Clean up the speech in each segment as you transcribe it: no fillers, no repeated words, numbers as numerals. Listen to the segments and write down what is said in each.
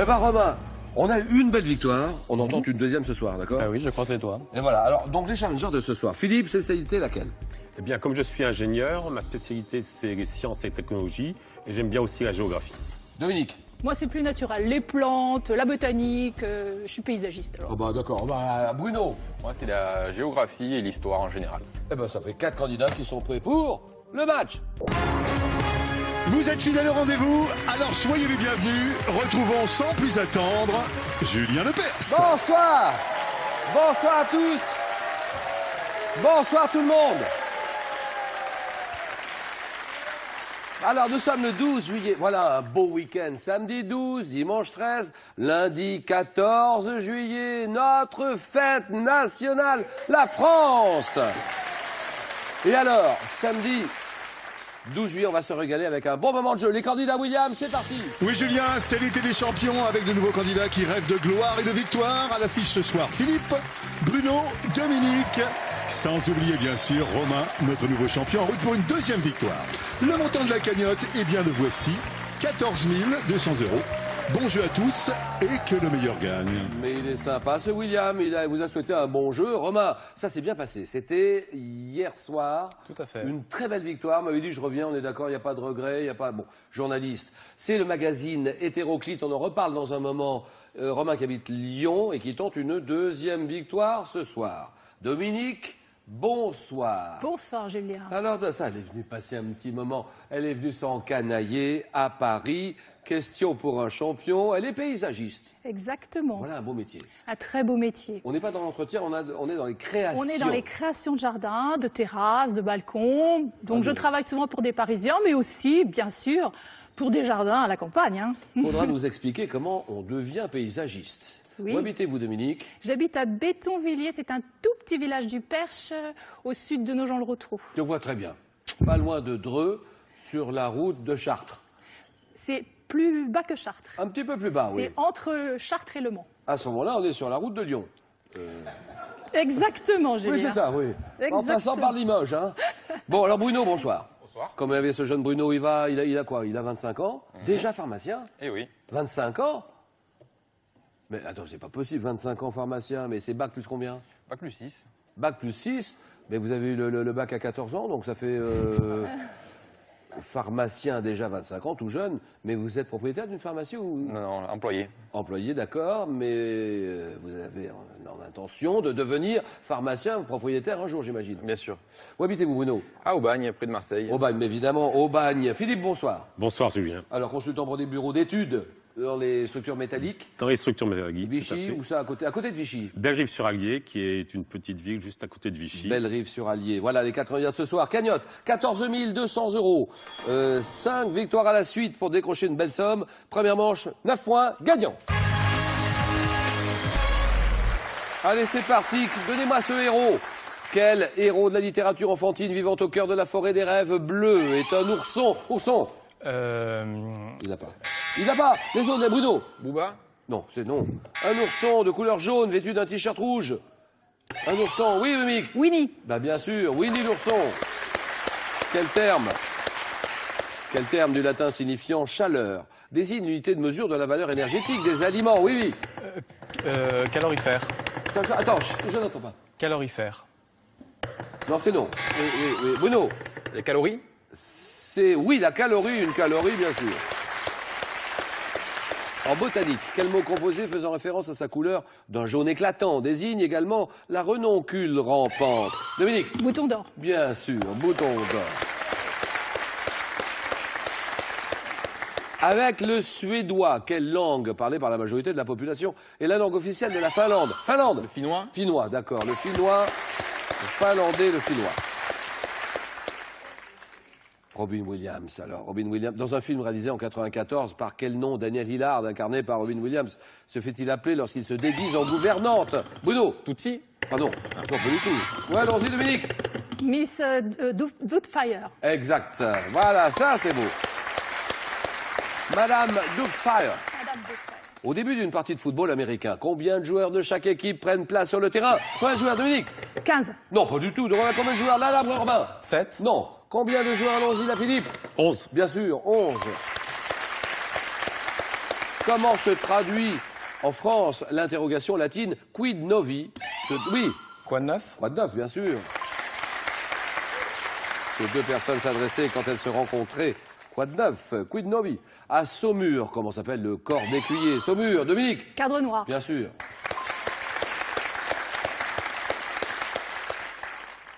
Eh ben Romain, on a eu une belle victoire, on en tente une deuxième ce soir, d'accord? Ah oui, je croise les doigts. Et voilà, alors donc les challengers de ce soir. Philippe, spécialité laquelle? Eh bien, comme je suis ingénieur, ma spécialité c'est les sciences et technologies et j'aime bien aussi la géographie. Dominique? Moi, c'est plus naturel. Les plantes, la botanique, je suis paysagiste. Alors. Oh bah d'accord, bah, Bruno? Moi, c'est la géographie et l'histoire en général. Eh ben ça fait 4 candidats qui sont prêts pour le match. Vous êtes fidèles au rendez-vous, alors soyez les bienvenus. Retrouvons sans plus attendre Julien Lepers. Bonsoir. Bonsoir à tous. Bonsoir tout le monde. Alors, nous sommes le 12 juillet. Voilà un beau week-end. Samedi 12, dimanche 13, lundi 14 juillet, notre fête nationale, la France. Et alors, samedi 12 juillet, on va se régaler avec un bon moment de jeu. Les candidats William, c'est parti. Oui Julien, c'est l'été des champions avec de nouveaux candidats qui rêvent de gloire et de victoire. À l'affiche ce soir, Philippe, Bruno, Dominique. Sans oublier bien sûr Romain, notre nouveau champion en route pour une deuxième victoire. Le montant de la cagnotte, eh bien le voici, 14 200 €. Bon jeu à tous et que le meilleur gagne. Mais il est sympa ce William, vous a souhaité un bon jeu. Romain, ça s'est bien passé. C'était hier soir. Tout à fait. Une très belle victoire. M'avait dit je reviens, on est d'accord, il n'y a pas de regret, il n'y a pas... Bon, journaliste. C'est le magazine Hétéroclite, on en reparle dans un moment. Romain qui habite Lyon et qui tente une deuxième victoire ce soir. Dominique, bonsoir. Bonsoir, Julien. Alors, ça, elle est venue passer un petit moment. Elle est venue s'encanailler à Paris. Question pour un champion. Elle est paysagiste. Exactement. Voilà un beau métier. Un très beau métier. On n'est pas dans l'entretien, on est dans les créations. On est dans les créations de jardins, de terrasses, de balcons. Donc, je travaille souvent pour des Parisiens, mais aussi, bien sûr, pour des jardins à la campagne. Hein. Il faudra nous expliquer comment on devient paysagiste. Oui. Où habitez-vous, Dominique? J'habite à Bétonvilliers, c'est un tout petit village du Perche, au sud de Nogent-le-Rotrou. Je vois très bien. Pas loin de Dreux, sur la route de Chartres. C'est plus bas que Chartres. Un petit peu plus bas, oui. C'est entre Chartres et Le Mans. À ce moment-là, on est sur la route de Lyon. Exactement, Julien. Oui, c'est ça, oui. En Exactement. passant par Limoges, hein. Bon, alors Bruno, bonsoir. Bonsoir. Comme avait ce jeune Bruno, il a quoi? Il a 25 ans. Déjà pharmacien? Eh oui. 25 ans? Mais attends, c'est pas possible, 25 ans pharmacien, mais c'est bac plus combien? Bac plus 6. Bac plus 6, mais vous avez eu le bac à 14 ans, donc ça fait pharmacien déjà 25 ans, tout jeune, mais vous êtes propriétaire d'une pharmacie ou Non, non, employé. employé, d'accord, mais vous avez en intention de devenir pharmacien ou propriétaire un jour, j'imagine. Bien sûr. Où habitez-vous, Bruno? À Aubagne, près de Marseille. Aubagne, mais évidemment, Aubagne. Philippe, bonsoir. Bonsoir Julien. Alors, consultant pour des bureaux d'études dans les structures métalliques. Dans les structures métalliques. Vichy, ou ça, à côté de Vichy? Bellerive-sur-Allier, qui est une petite ville juste à côté de Vichy. Bellerive-sur-Allier. Voilà les 4 candidats de ce soir. Cagnotte, 14 200 €. 5 victoires à la suite pour décrocher une belle somme. Première manche, 9 points, gagnant. Allez, c'est parti. Donnez-moi ce héros. Quel héros de la littérature enfantine vivant au cœur de la forêt des rêves bleus est un ourson? Ourson. Il n'a pas. Il n'a pas. Les autres, Bruno. Booba. Non, c'est non. Un ourson de couleur jaune vêtu d'un t-shirt rouge. Un ourson. Oui, Mimic. Winnie. Bah bien sûr, Winnie l'ourson. Quel terme? Quel terme du latin signifiant chaleur désigne l'unité de mesure de la valeur énergétique des aliments? Oui, oui. Calorifère. Attends, je n'entends pas. Calorifère. Non, c'est non. Oui, oui, oui. Bruno. Les calories. C'est oui, la calorie, une calorie, bien sûr. En botanique, quel mot composé faisant référence à sa couleur d'un jaune éclatant désigne également la renoncule rampante? Dominique. Bouton d'or. Bien sûr, bouton d'or. Avec le suédois, quelle langue parlée par la majorité de la population est la langue officielle de la Finlande? Finlande. Le finnois. Finnois, d'accord. Le finnois, le finlandais, le finnois. Robin Williams, alors. Robin Williams, dans un film réalisé en 94, par quel nom Daniel Hillard, incarné par Robin Williams, se fait-il appeler lorsqu'il se déguise en gouvernante? Bruno. Tutsi. Pardon. Non, pas du tout. Ouais, allons-y, Dominique. Miss Doubtfire. Exact. Voilà, ça, c'est beau. Madame Doubtfire. Madame Doubtfire. Au début d'une partie de football américain, combien de joueurs de chaque équipe prennent place sur le terrain? Combien de joueurs, Dominique? 15. Non, pas du tout. Donc, on a combien de joueurs? Là, là, Robin? 7. Non. Combien de joueurs? Allons-y, là, Philippe? 11. Bien sûr, 11. Comment se traduit en France l'interrogation latine quid novi? Oui, Quoi de neuf? quoi de neuf, bien sûr. Que deux personnes s'adressaient quand elles se rencontraient. Quoi de neuf? Quid novi? À Saumur, comment s'appelle le corps d'écuyer? Saumur, Dominique? Cadre noir. Bien sûr.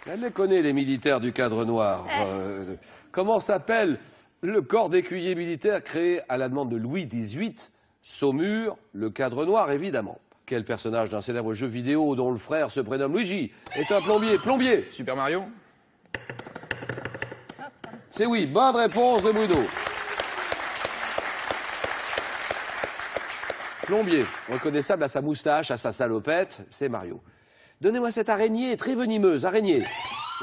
Elle les connaît, les militaires du cadre noir. Comment s'appelle le corps d'écuyer militaire créé à la demande de Louis XVIII? Saumur, le cadre noir, évidemment. Quel personnage d'un célèbre jeu vidéo dont le frère se prénomme Luigi est un plombier? Plombier. Super Mario? C'est oui, bonne réponse de Bruno. Plombier, reconnaissable à sa moustache, à sa salopette, c'est Mario. Donnez-moi cette araignée très venimeuse, araignée.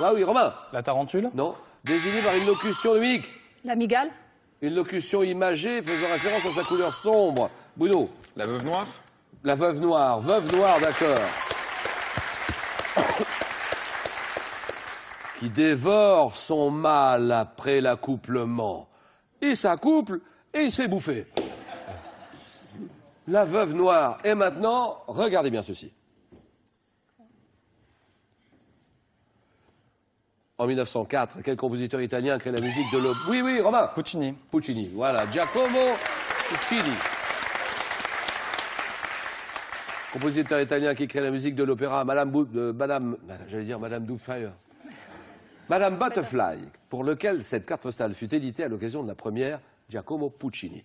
Ah oui, Romain? La tarentule? Non. Désigné par une locution, Dominique? La migale. Une locution imagée faisant référence à sa couleur sombre. Bruno? La veuve noire? La veuve noire, d'accord. Qui dévore son mâle après l'accouplement. Il s'accouple et il se fait bouffer. La veuve noire. Et maintenant, regardez bien ceci. En 1904, quel compositeur italien crée la musique de l'opéra? Oui, oui, Romain. Puccini. Puccini, voilà, Giacomo Puccini. Compositeur italien qui crée la musique de l'opéra Madame Doubtfire. Madame Butterfly, pour lequel cette carte postale fut éditée à l'occasion de la première Giacomo Puccini.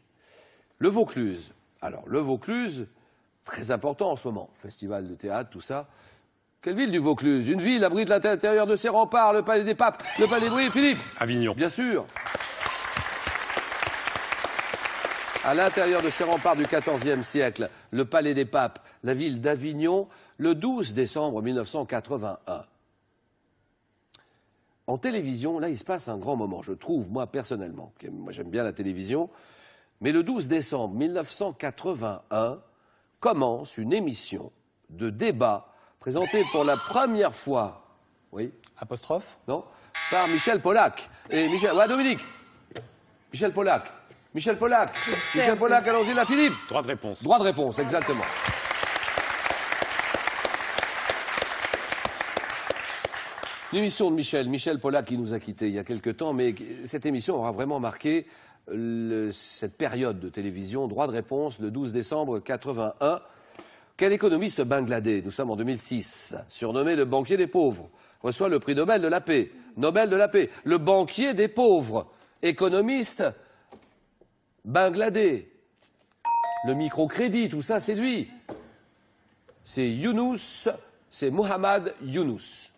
Le Vaucluse. Alors, le Vaucluse, très important en ce moment, festival de théâtre, tout ça. Quelle ville du Vaucluse? Une ville abrite l'intérieur de ses remparts, le palais des papes, le palais de Philippe. Avignon. Bien sûr. À l'intérieur de ces remparts du XIVe siècle, le palais des papes, la ville d'Avignon, le 12 décembre 1981. En télévision, là, il se passe un grand moment, je trouve, moi, personnellement. Moi, j'aime bien la télévision. Mais le 12 décembre 1981 commence une émission de débat présentée pour la première fois, oui, Apostrophe? non, par Michel Polac. Et Michel, ouais, Dominique. Michel Polac. Michel Polac. Michel Polac, allons-y, la Philippe. Droit de réponse. Droit de réponse, exactement. Une émission de Michel Polac qui nous a quittés il y a quelque temps, mais cette émission aura vraiment marqué cette période de télévision. Droit de réponse, le 12 décembre 81. Quel économiste bangladais, nous sommes en 2006, surnommé le banquier des pauvres, reçoit le prix Nobel de la paix. Nobel de la paix. Le banquier des pauvres, économiste bangladais. Le microcrédit, tout ça, c'est lui. C'est Younous, c'est Mohamed Younous.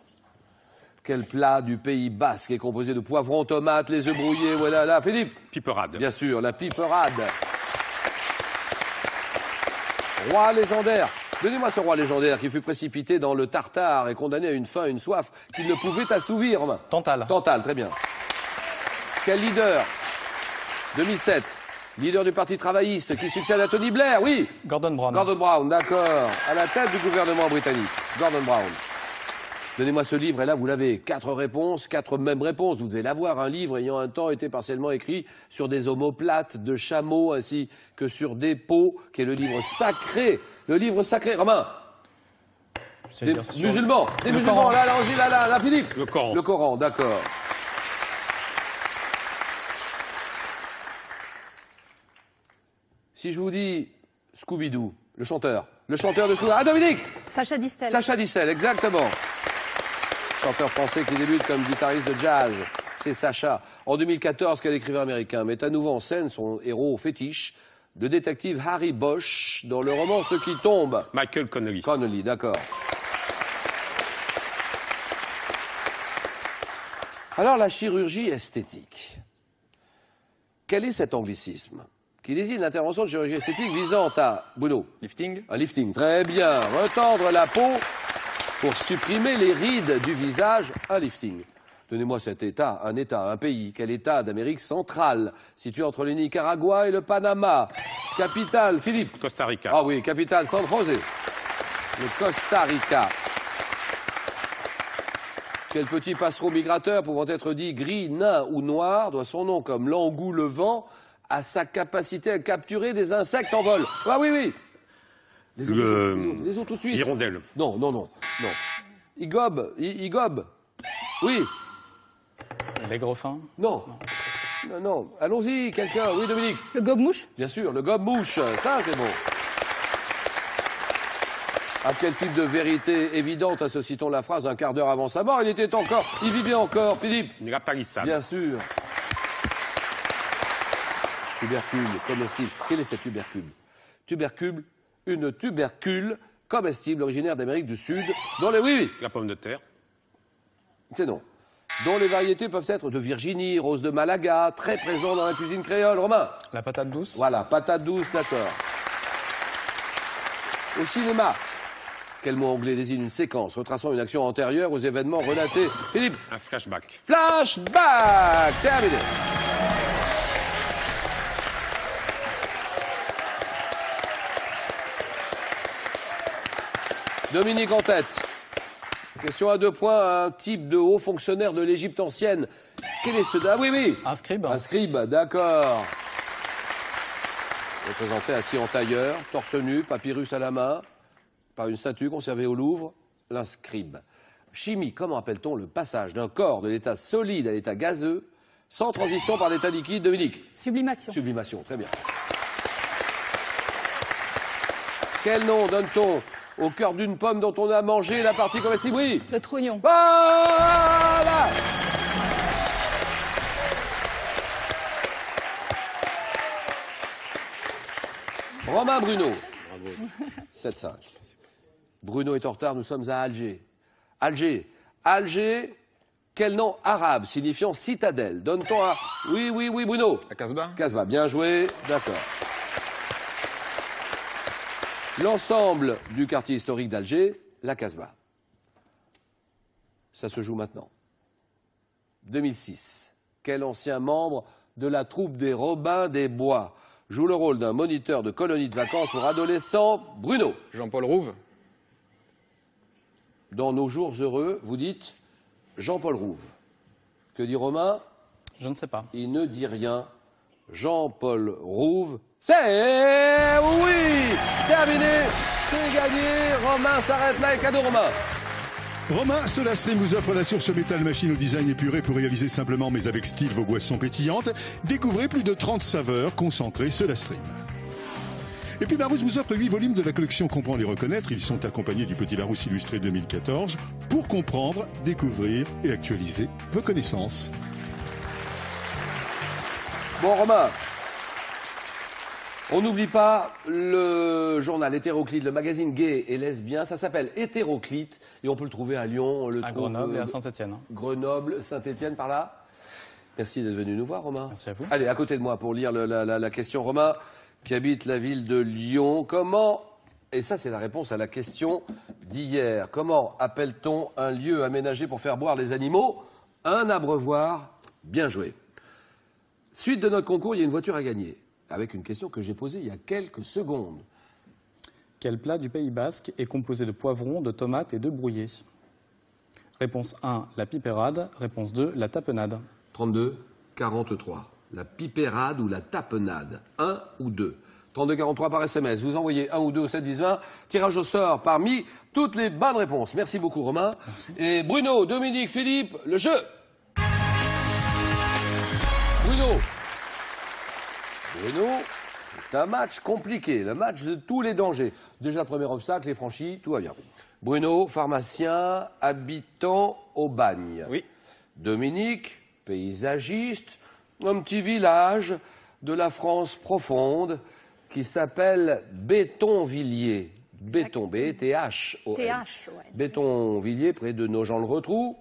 Quel plat du Pays Basque est composé de poivrons, tomates, les œufs brouillés, voilà, là, Philippe? Piperade. Bien sûr, la piperade. Roi légendaire. Donnez-moi ce roi légendaire qui fut précipité dans le Tartare et condamné à une faim et une soif qu'il ne pouvait assouvir. Romain. Tantale. Tantale, très bien. Quel leader? 2007. Leader du Parti travailliste qui succède à Tony Blair, oui. Gordon Brown. Gordon Brown, d'accord. À la tête du gouvernement britannique. Gordon Brown. Donnez-moi ce livre, et là, vous l'avez. 4 réponses, 4 mêmes réponses. Vous devez l'avoir, un livre ayant un temps été partiellement écrit sur des omoplates de chameaux, ainsi que sur des peaux, qui est le livre sacré. Le livre sacré. Romain. Des musulmans. Des musulmans. Coran. Là, allons-y, là, Philippe. Le Coran. Le Coran, d'accord. Si je vous dis Scooby-Doo, le chanteur de Scooby-Doo. Ah, Dominique! Sacha Distel. Sacha Distel, exactement. Chanteur français qui débute comme guitariste de jazz. C'est Sacha. En 2014, quel écrivain américain met à nouveau en scène son héros fétiche, le détective Harry Bosch, dans le roman Ce qui tombe. Michael Connelly. Connelly, d'accord. Alors, la chirurgie esthétique. Quel est cet anglicisme qui désigne l'intervention de chirurgie esthétique visant à, Bruno, Lifting? un lifting, très bien, retendre la peau pour supprimer les rides du visage, un lifting. Donnez-moi cet État, un pays, quel État d'Amérique centrale, situé entre le Nicaragua et le Panama. Capitale, Philippe. Costa Rica. Ah oui, capitale, San José. Le Costa Rica. Quel petit passereau migrateur pouvant être dit gris, nain ou noir doit son nom comme l'engoulevent à sa capacité à capturer des insectes en vol. Ah oui, oui. Les autres tout de suite. Hirondelle. Non, non, non, non. Il gobe. Oui. Les gros fins. Non. Non, non. Allons-y, quelqu'un. Oui, Dominique. Le gobe-mouche? Bien sûr, le gobe-mouche. Ça, c'est bon. À quel type de vérité évidente associe-t-on la phrase un quart d'heure avant sa mort? Il vivait encore, Philippe. La palissade. Bien sûr. Tubercule, comestible. Quel est ce tubercule? Tubercule, une tubercule comestible originaire d'Amérique du Sud, dont les... Oui. La pomme de terre. C'est non. Dont les variétés peuvent être de Virginie, rose de Malaga, très présent dans la cuisine créole. Romain. La patate douce. Voilà, patate douce, d'accord. Au cinéma, quel mot anglais désigne une séquence retraçant une action antérieure aux événements relatés? Philippe. Un flashback. Flashback. Terminé. Dominique en tête. Question à 2 points. Un type de haut fonctionnaire de l'Égypte ancienne. Quel est ce... Ah oui, oui. Un scribe. Un scribe, d'accord. Représenté assis en tailleur, torse nu, papyrus à la main, par une statue conservée au Louvre, l'inscribe. Chimie, comment appelle-t-on le passage d'un corps de l'état solide à l'état gazeux, sans transition par l'état liquide? Dominique. Sublimation. Sublimation, très bien. Quel nom donne-t-on au cœur d'une pomme dont on a mangé la partie comestible? Oui. Le trognon. Voilà. Romain Bruno. 7-5. Bruno est en retard, nous sommes à Alger. Alger, quel nom arabe signifiant citadelle donne-t-on à... Oui, oui, oui, Bruno. La Casbah. Casbah, bien joué, d'accord. L'ensemble du quartier historique d'Alger, la Casbah. Ça se joue maintenant. 2006. Quel ancien membre de la troupe des Robins des Bois joue le rôle d'un moniteur de colonie de vacances pour adolescents? Bruno. Jean-Paul Rouve. Dans Nos jours heureux, vous dites Jean-Paul Rouve. Que dit Romain? Je ne sais pas. Il ne dit rien. Jean-Paul Rouve. C'est oui, terminé, c'est gagné. Romain s'arrête là et cadeau Romain. Romain, SodaStream vous offre la source métal machine au design épuré pour réaliser simplement mais avec style vos boissons pétillantes. Découvrez plus de 30 saveurs concentrées SodaStream. Et puis Larousse vous offre 8 volumes de la collection Comprendre et Reconnaître. Ils sont accompagnés du Petit Larousse illustré 2014 pour comprendre, découvrir et actualiser vos connaissances. Bon Romain, on n'oublie pas le journal Hétéroclite, le magazine gay et lesbien. Ça s'appelle Hétéroclite et on peut le trouver à Lyon. On le À trouve, Grenoble et à Saint-Étienne. Grenoble, Saint-Étienne par là. Merci d'être venu nous voir Romain. Merci à vous. Allez, à côté de moi pour lire la question. Romain, qui habite la ville de Lyon, comment, et ça c'est la réponse à la question d'hier, comment appelle-t-on un lieu aménagé pour faire boire les animaux? Un abreuvoir. Bien joué. Suite de notre concours, il y a une voiture à gagner, avec une question que j'ai posée il y a quelques secondes. Quel plat du Pays Basque est composé de poivrons, de tomates et de brouillés? Réponse 1, la pipérade. Réponse 2, la tapenade. 32, 43. La pipérade ou la tapenade, 1 ou 2. 32, 43 par SMS. Vous envoyez 1 ou 2 au 7, 10, 20. Tirage au sort parmi toutes les bonnes réponses. Merci beaucoup Romain. Merci. Et Bruno, Dominique, Philippe, le jeu. Bruno, c'est un match compliqué, le match de tous les dangers. Déjà, le premier obstacle est franchi, tout va bien. Bruno, pharmacien, habitant au Bagne. Oui. Dominique, paysagiste, un petit village de la France profonde qui s'appelle Bétonvilliers. Béton, B-T-H-O-N. TH, ouais. Bétonvilliers, près de Nogent-le-Rotrou.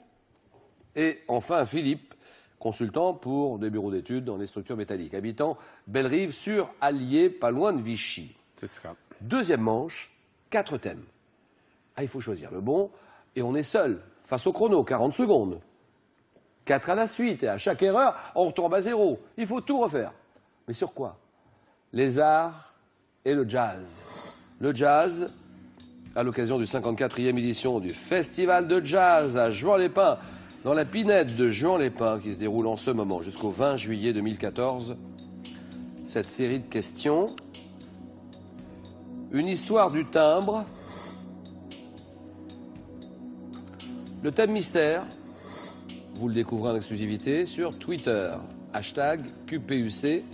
Et enfin, Philippe, consultant pour des bureaux d'études dans les structures métalliques, habitant Bellerive sur Allier, pas loin de Vichy. C'est ça. Deuxième manche, 4 thèmes. Ah, il faut choisir le bon, et on est seul, face au chrono, 40 secondes. 4 à la suite, et à chaque erreur, on retombe à 0. Il faut tout refaire. Mais sur quoi? Les arts et le jazz. Le jazz, à l'occasion du 54e édition du Festival de Jazz à Juan-les-Pins, dans la pinette de Juan-les-Pins, qui se déroule en ce moment jusqu'au 20 juillet 2014. cette série de questions. Une histoire du timbre. Le thème mystère, vous le découvrez en exclusivité sur Twitter, #QPUC,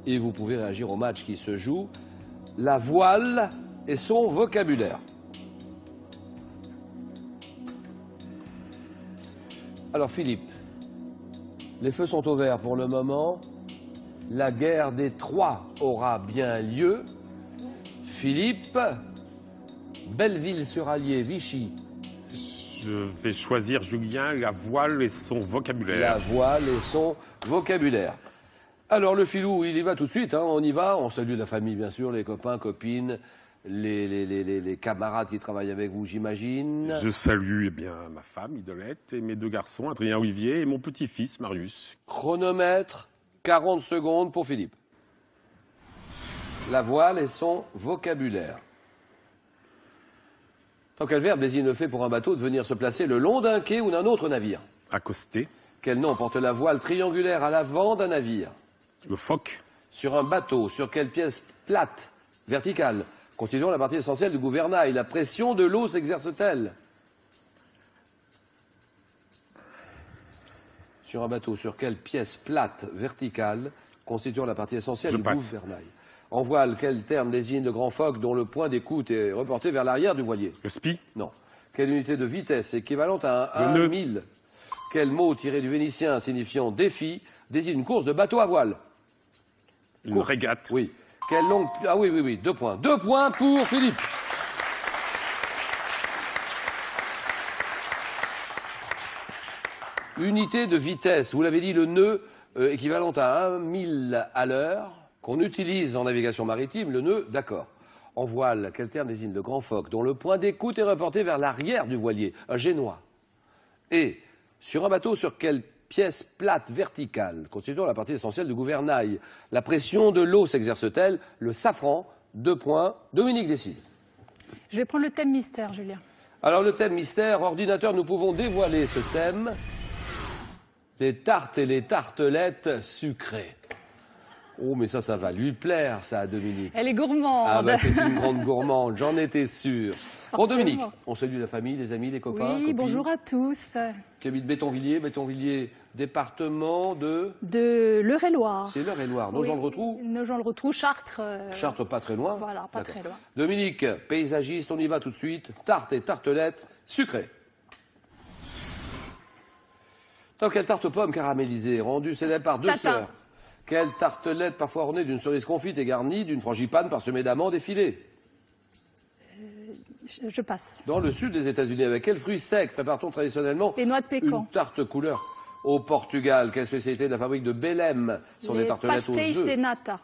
et vous pouvez réagir au match qui se joue. La voile et son vocabulaire. Alors Philippe, les feux sont au vert pour le moment. La guerre des Trois aura bien lieu. Philippe, Belleville-sur-Allier, Vichy. Je vais choisir, Julien, la voile et son vocabulaire. La voile et son vocabulaire. Alors le filou, il y va tout de suite, hein, on y va. On salue la famille, bien sûr, les copains, copines, les camarades qui travaillent avec vous, j'imagine. Je salue eh bien, ma femme, Idolette, et mes 2 garçons, Adrien Olivier, et mon petit-fils, Marius. Chronomètre, 40 secondes pour Philippe. La voile et son vocabulaire. Tant quel verbe désigne le fait pour un bateau de venir se placer le long d'un quai ou d'un autre navire? Accosté, Quel nom porte la voile triangulaire à l'avant d'un navire? le phoque, Sur un bateau, sur quelle pièce plate, verticale, constituant la partie essentielle du gouvernail, la pression de l'eau s'exerce-t-elle? Sur un bateau, sur quelle pièce plate, verticale, constituant la partie essentielle Je du passe. gouvernail? En voile, quel terme désigne le grand phoque dont le point d'écoute est reporté vers l'arrière du voilier? le spi, Non. Quelle unité de vitesse équivalente à un Le nœud. 1000? Quel mot tiré du vénitien signifiant défi désigne une course de bateau à voile? une régate, Oui. Quelle longue... Ah oui, oui, oui, 2 points. 2 points pour Philippe. Unité de vitesse, vous l'avez dit, le nœud équivalent à 1000 à l'heure, qu'on utilise en navigation maritime, le nœud, d'accord. En voile, quel terme désigne le grand phoque, dont le point d'écoute est reporté vers l'arrière du voilier, un génois? Et sur un bateau, sur quelle pièce plate verticale, constituant la partie essentielle du gouvernail, la pression de l'eau s'exerce-t-elle? Le safran, 2 points. Dominique décide. Je vais prendre le thème mystère, Julien. Alors le thème mystère, ordinateur, nous pouvons dévoiler ce thème. Les tartes et les tartelettes sucrées. Oh, mais ça va lui plaire, ça, à Dominique. Elle est gourmande. Ah bah c'est une grande gourmande, j'en étais sûr. Bon, Forcément. Dominique, on salue la famille, les amis, les copains, Oui, copines. bonjour à tous. Qui habite Bétonvilliers, département de... De l'Eure-et-Loire. C'est l'Eure-et-Loire, Nogent-le-Rotrou. Nogent-le-Rotrou, Chartres. Chartres, pas très loin. Voilà, pas D'accord. très loin. Dominique, paysagiste, on y va tout de suite. Tarte et tartelettes sucrées. Donc, quelle tarte aux pommes caramélisée, rendue célèbre par 2 Tatin. sœurs. Quelle tartelette parfois ornée d'une cerise confite et garnie d'une frangipane parsemée d'amandes effilées. Je passe. Dans le sud des États-Unis, avec quel fruit sec prépare-t-on traditionnellement Les noix de pécan. une tarte couleur? Au Portugal, quelle spécialité de la fabrique de Belém sont des Les tartelettes aux pastéis œufs? de nata.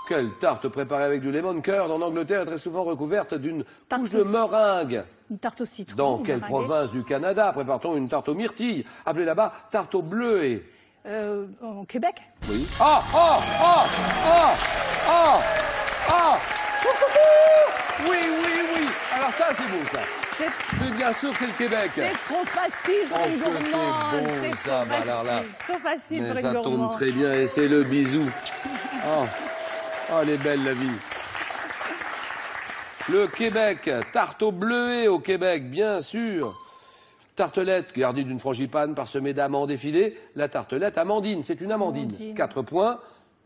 Quelle tarte préparée avec du lemon curd en Angleterre est très souvent recouverte d'une Tarte couche de au- meringue? Une tarte au citron. Dans quelle meringuée. province du Canada prépare-t-on une tarte aux myrtilles, appelée là-bas tarte au bleuet? Au Québec. Oui. Ah, ah, ah, ah, ah, ah. Oui, oui, oui. Alors ça, c'est beau, ça. C'est Mais bien sûr, c'est le Québec. trop facile pour Oh, une que gourmande. c'est bon, C'est ça, trop bah alors là. facile. Trop facile Mais pour ça une tombe gourmande. très bien et c'est le bisou. Oh. Oh, elle est belle, la vie. Le Québec, tarte au bleuet au Québec, bien sûr. Tartelette garnie d'une frangipane parsemée d'amandes effilées. La tartelette amandine, c'est une amandine. Amandine. 4 points.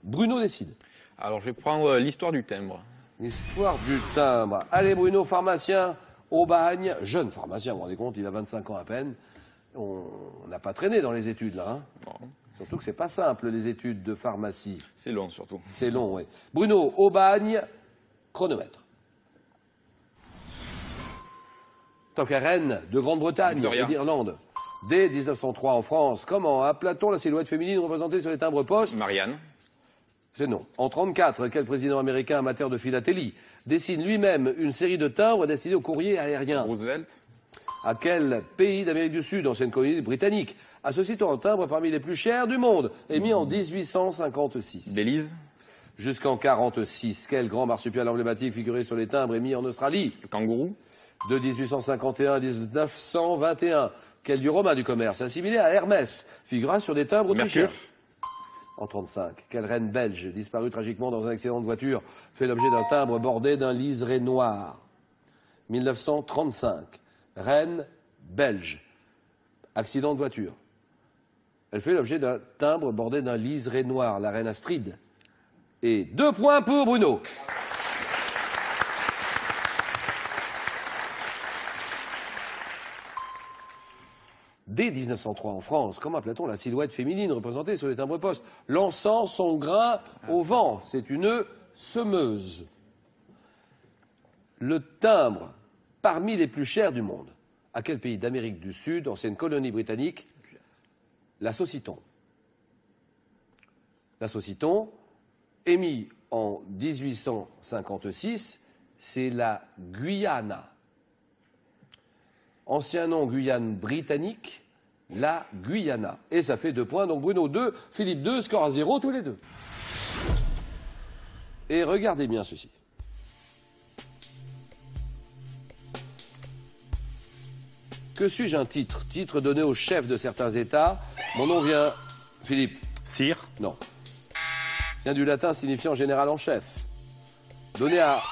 Bruno décide. Alors, je vais prendre l'histoire du timbre. L'histoire du timbre. Allez, Bruno, pharmacien, au bagne, jeune pharmacien, vous vous rendez compte, il a 25 ans à peine. On n'a pas traîné dans les études, là. Hein. Bon, Surtout que c'est pas simple, les études de pharmacie. c'est long, surtout. C'est long, oui. Bruno, au bagne, chronomètre. Tant qu'à Rennes, de Grande-Bretagne Victoria. et d'Irlande. Dès 1903 en France, comment appela-t-on la silhouette féminine représentée sur les timbres postes? Marianne, C'est non. En 1934, quel président américain amateur de philatélie dessine lui-même une série de timbres destinés aux courriers aériens? Roosevelt, À quel pays d'Amérique du Sud, ancienne colonie britannique, associe-t-on un timbre parmi les plus chers du monde, émis en 1856? Belize, Jusqu'en 1946, quel grand marsupial emblématique figurait sur les timbres émis en Australie? kangourou, De 1851 à 1921, quel dieu romain du commerce, assimilé à Hermès, figura sur des timbres Mercure, autrichiens? en 35. Quelle reine belge, disparue tragiquement dans un accident de voiture, fait l'objet d'un timbre bordé d'un liseré noir. 1935. Reine belge. Accident de voiture. Elle fait l'objet d'un timbre bordé d'un liseré noir, la reine Astrid. Et 2 points pour Bruno. Dès 1903 en France, comment appelle-t-on la silhouette féminine représentée sur les timbres-poste? Lançant son grain au vent, c'est une semeuse. Le timbre parmi les plus chers du monde. À quel pays d'Amérique du Sud, ancienne colonie britannique? La sauciton. La sauciton, émis en 1856, c'est la Guyana. Ancien nom Guyane britannique, la Guyana. Et ça fait 2 points, donc Bruno 2, Philippe 2, score à 0 tous les deux. Et regardez bien ceci. Que suis-je un titre? Titre donné au chef de certains États. Mon nom vient... Philippe? Sire. Non. Vient du latin signifiant général en chef. Donné à...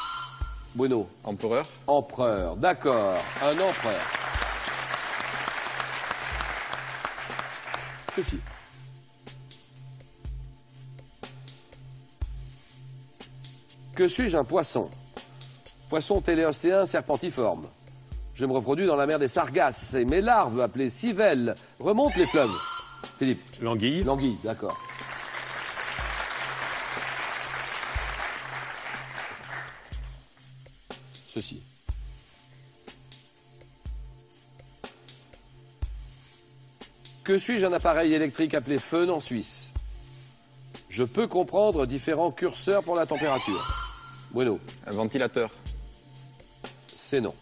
Bruno? Empereur. Empereur, d'accord. Un empereur. Ceci. Que suis-je un poisson? Poisson téléostéen serpentiforme. Je me reproduis dans la mer des Sargasses et mes larves, appelées civelles, remontent les fleuves. Philippe? L'anguille. L'anguille, d'accord. Ceci. Que suis-je un appareil électrique appelé fun en Suisse? Je peux comprendre différents curseurs pour la température. Bruno? Un ventilateur. C'est non.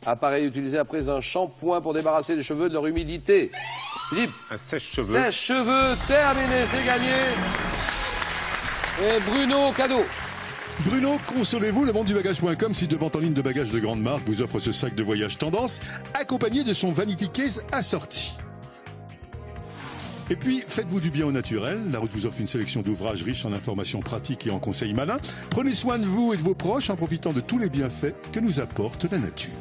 Appareil utilisé après un shampoing pour débarrasser les cheveux de leur humidité. Philippe? Un sèche-cheveux. Sèche-cheveux, terminé, c'est gagné. Et Bruno, cadeau. Bruno, consolez-vous, le monde du bagage.com, site de vente en ligne de bagages de grande marque, vous offre ce sac de voyage tendance, accompagné de son Vanity Case assorti. Et puis, faites-vous du bien au naturel. La route vous offre une sélection d'ouvrages riches en informations pratiques et en conseils malins. Prenez soin de vous et de vos proches en profitant de tous les bienfaits que nous apporte la nature.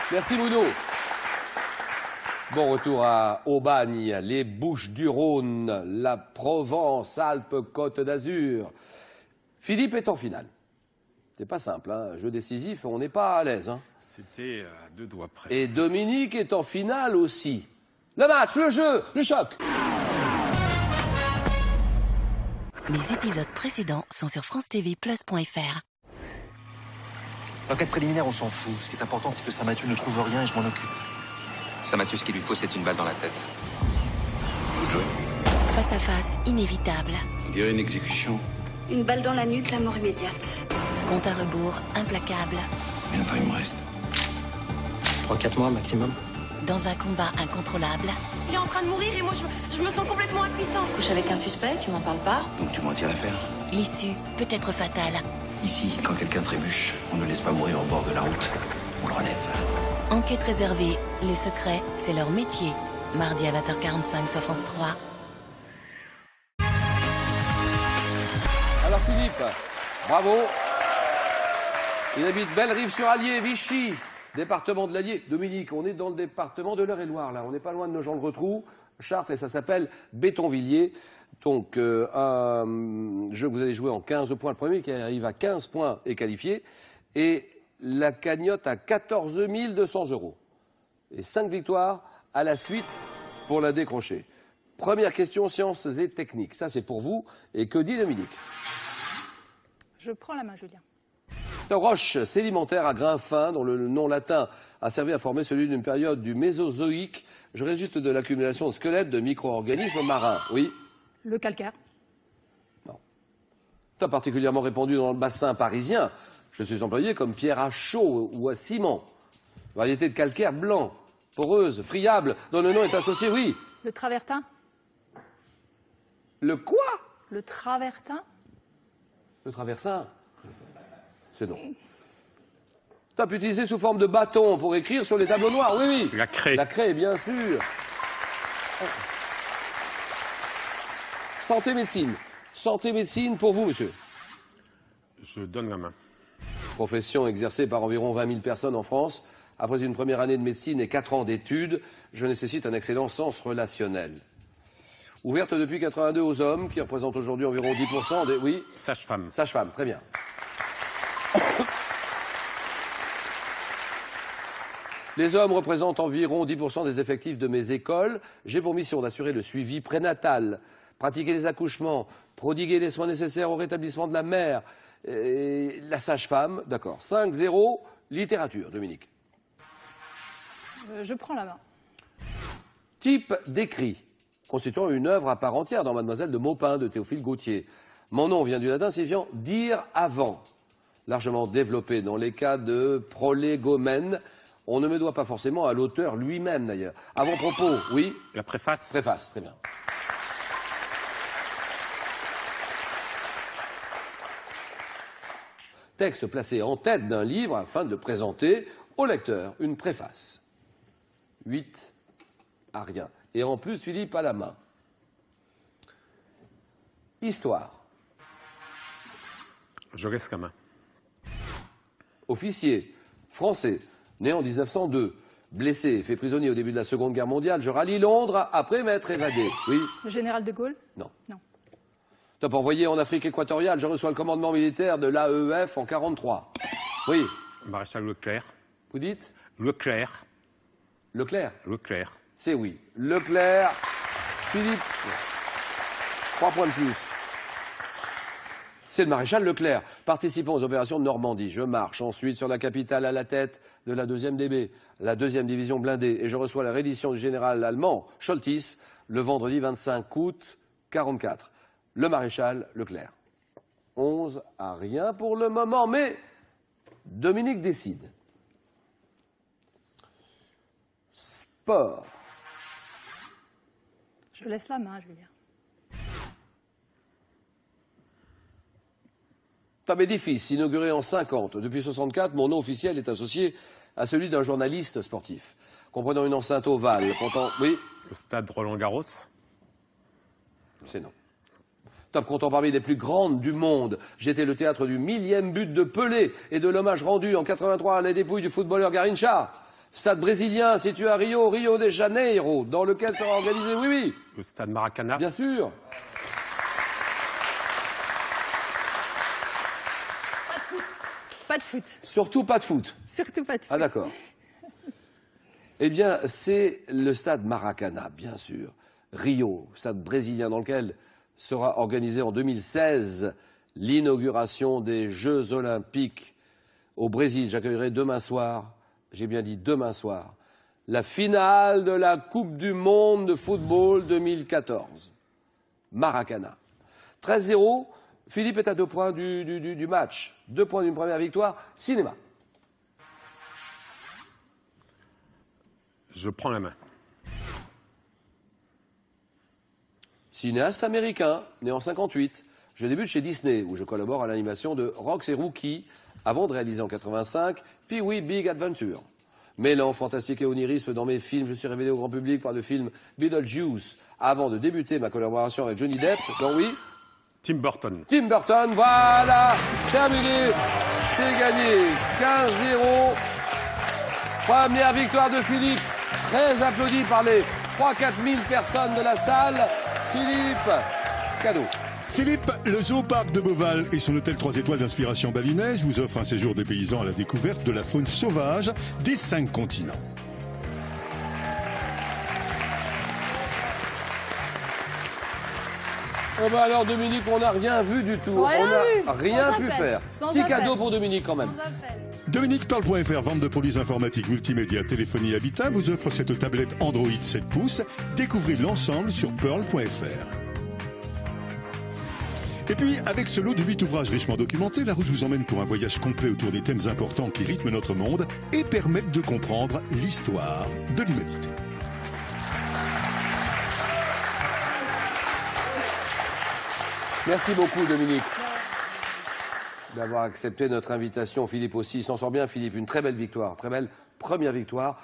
Merci Bruno. Bon retour à Aubagne, les Bouches-du-Rhône, la Provence, Alpes, Côte d'Azur. Philippe est en finale. C'est pas simple, hein. Jeu décisif, on n'est pas à l'aise. Hein. C'était à 2 doigts près. Et Dominique est en finale aussi. Le match, le jeu, le choc. Les épisodes précédents sont sur francetv+.fr. L'enquête préliminaire, on s'en fout. Ce qui est important, c'est que Saint-Mathieu ne trouve rien et je m'en occupe. Saint-Mathieu, ce qu'il lui faut, c'est une balle dans la tête. Vous jouez. Face à face, inévitable. On dirait une exécution. Une balle dans la nuque, la mort immédiate. Compte à rebours, implacable. Combien de temps il me reste? 3-4 mois maximum. Dans un combat incontrôlable. Il est en train de mourir et moi, je me sens complètement impuissante. Couche avec un suspect, tu m'en parles pas? Donc tu m'en tires l'affaire. L'issue peut être fatale. Ici, quand quelqu'un trébuche, on ne laisse pas mourir au bord de la route. On le relève. Enquête réservée. Le secret, c'est leur métier. Mardi à 20h45 sur France 3. Alors Philippe, bravo. Il habite Bellerive-sur-Allier, Vichy, département de l'Allier. Dominique, on est dans le département de l'Eure-et-Loire, là. On n'est pas loin de Nogent-le-Rotrou, Chartres, et ça s'appelle Bétonvilliers. Donc, un jeu que vous allez jouer en 15 points. Le premier qui arrive à 15 points est qualifié. Et la cagnotte à 14 200 €. Et 5 victoires à la suite pour la décrocher. Première question, sciences et techniques. Ça, c'est pour vous. Et que dit Dominique? Je prends la main, Julien. Roche sédimentaire à grains fins, dont le nom latin a servi à former celui d'une période du Mésozoïque. Je résulte de l'accumulation de squelettes de micro-organismes marins. Oui? Le calcaire. Non. Tu as particulièrement répandu dans le bassin parisien. Je suis employé comme pierre à chaux ou à ciment. Variété de calcaire blanc, poreuse, friable, dont le nom est associé, oui. Le travertin. Le quoi? Le travertin. Le traversin. C'est non. Tu as pu utiliser sous forme de bâton pour écrire sur les tableaux noirs, oui, oui. La craie. La craie, bien sûr. Santé médecine. Santé médecine pour vous, monsieur. Je donne la main. Profession exercée par environ 20 000 personnes en France. Après une première année de médecine et 4 ans d'études, je nécessite un excellent sens relationnel. Ouverte depuis 82 aux hommes, qui représentent aujourd'hui environ 10% des... Oui. Sage-femme. Sage-femme, très bien. Les hommes représentent environ 10% des effectifs de mes écoles. J'ai pour mission d'assurer le suivi prénatal, pratiquer les accouchements, prodiguer les soins nécessaires au rétablissement de la mère. Et la sage-femme, d'accord. 5-0, littérature, Dominique. Je prends la main. Type d'écrit, constituant une œuvre à part entière dans Mademoiselle de Maupin de Théophile Gautier. Mon nom vient du latin signifiant dire avant. Largement développé dans les cas de prolégomène. On ne me doit pas forcément à l'auteur lui-même d'ailleurs. Avant-propos, oui. La préface. Préface, très bien. Texte placé en tête d'un livre afin de présenter au lecteur une préface. 8 à rien. Et en plus, Philippe à la main. Histoire. Je laisse la main. Officier, français, né en 1902, blessé, fait prisonnier au début de la Seconde Guerre mondiale, je rallie Londres après m'être évadé. Oui. Le général de Gaulle? Non. Non. Top envoyé en Afrique équatoriale, je reçois le commandement militaire de l'AEF en 1943. Oui. Maréchal Leclerc. Vous dites? Leclerc. Leclerc? Leclerc. C'est oui. Leclerc. Philippe. 3 points de plus. C'est le maréchal Leclerc, participant aux opérations de Normandie. Je marche ensuite sur la capitale à la tête de la 2e DB, la 2e division blindée, et je reçois la reddition du général allemand Scholtis le vendredi 25 août 1944. Le maréchal Leclerc. 11 à rien pour le moment, mais Dominique décide. Sport. Je laisse la main, Julien. Top édifice, inauguré en 50. Depuis 64, mon nom officiel est associé à celui d'un journaliste sportif. Comprenant une enceinte ovale, comptant... Oui. Le stade Roland-Garros. C'est non. Top comptant parmi les plus grandes du monde. J'étais le théâtre du 1000e but de Pelé et de l'hommage rendu en 83 à la dépouille du footballeur Garrincha. Stade brésilien situé à Rio de Janeiro, dans lequel sera organisé, oui, oui. Le stade Maracana. Bien sûr. Pas de foot. Surtout pas de foot. Surtout pas de foot. Ah d'accord. Eh bien, c'est le stade Maracana, bien sûr. Rio, stade brésilien dans lequel sera organisé en 2016 l'inauguration des Jeux Olympiques au Brésil. J'accueillerai demain soir, j'ai bien dit demain soir, la finale de la Coupe du Monde de football 2014. Maracana. 13-0, Philippe est à 2 points du match. 2 points d'une première victoire. Cinéma. Je prends la main. Cinéaste américain, né en 58. Je débute chez Disney, où je collabore à l'animation de Rox et Rookie, avant de réaliser en 85 Pee-wee Big Adventure. Mêlant fantastique et onirisme dans mes films, je suis révélé au grand public par le film Beetlejuice, avant de débuter ma collaboration avec Johnny Depp dans oui. Tim Burton. Tim Burton, voilà, terminé, c'est gagné. 15-0. Première victoire de Philippe, très applaudi par les 3-4 000 personnes de la salle. Philippe, cadeau. Philippe, le Zooparc de Beauval et son hôtel 3 étoiles d'inspiration balinaise vous offrent un séjour des paysans à la découverte de la faune sauvage des 5 continents. Eh ben alors Dominique, on n'a rien vu du tout. Rien on n'a vu, rien sans pu appel, faire. sans Petit appel. cadeau pour Dominique quand même. DominiqueParle.fr, vente de produits informatiques, multimédia, téléphonie, habitat, vous offre cette tablette Android 7 pouces. Découvrez l'ensemble sur Pearl.fr. Et puis, avec ce lot de 8 ouvrages richement documentés, Larousse vous emmène pour un voyage complet autour des thèmes importants qui rythment notre monde et permettent de comprendre l'histoire de l'humanité. Merci beaucoup Dominique d'avoir accepté notre invitation. Philippe aussi, il s'en sort bien Philippe, une très belle victoire, très belle première victoire.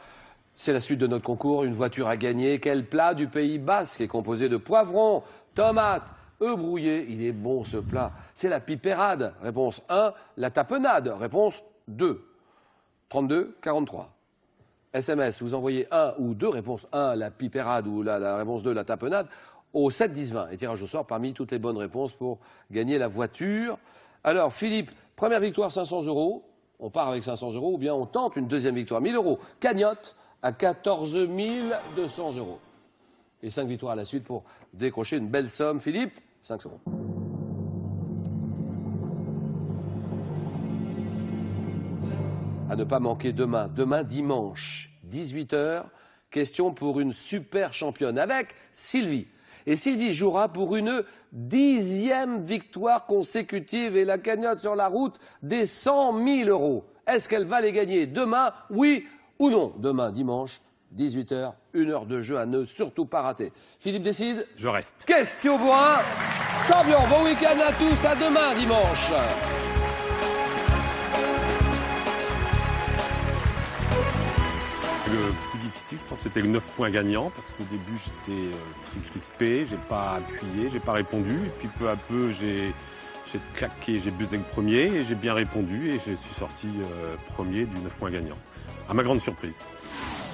C'est la suite de notre concours, une voiture à gagner. Quel plat du Pays Basque est composé de poivrons, tomates, œufs brouillés? Il est bon ce plat. C'est la pipérade. Réponse 1. La tapenade. Réponse 2. 32 43. SMS, vous envoyez 1 ou 2. Réponse 1, la pipérade, ou la réponse 2, la tapenade, au 7 10 20. Et tirage au sort parmi toutes les bonnes réponses pour gagner la voiture. Alors Philippe, première victoire 500 €. On part avec 500 € ou bien on tente une deuxième victoire 1000 €. Cagnotte à 14 200 €. Et 5 victoires à la suite pour décrocher une belle somme. Philippe, 5 €. À ne pas manquer demain dimanche, 18 h, question pour une super championne avec Sylvie. Et Sylvie jouera pour une 10e victoire consécutive et la cagnotte sur la route des 100 000 €. Est-ce qu'elle va les gagner demain, oui ou non? Demain, dimanche, 18 h, 1 heure de jeu à ne surtout pas rater. Philippe décide? Je reste. Question pour un champion. Bon week-end à tous, à demain dimanche. Le plus difficile, je pense, c'était le 9 points gagnant, parce qu'au début, j'étais très crispé, j'ai pas appuyé, j'ai pas répondu, et puis peu à peu, j'ai claqué, j'ai buzzé le premier, et j'ai bien répondu, et je suis sorti premier du 9 points gagnant, à ma grande surprise.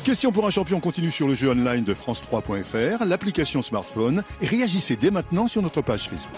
Question pour un champion continue sur le jeu online de France3.fr, l'application smartphone, et réagissez dès maintenant sur notre page Facebook.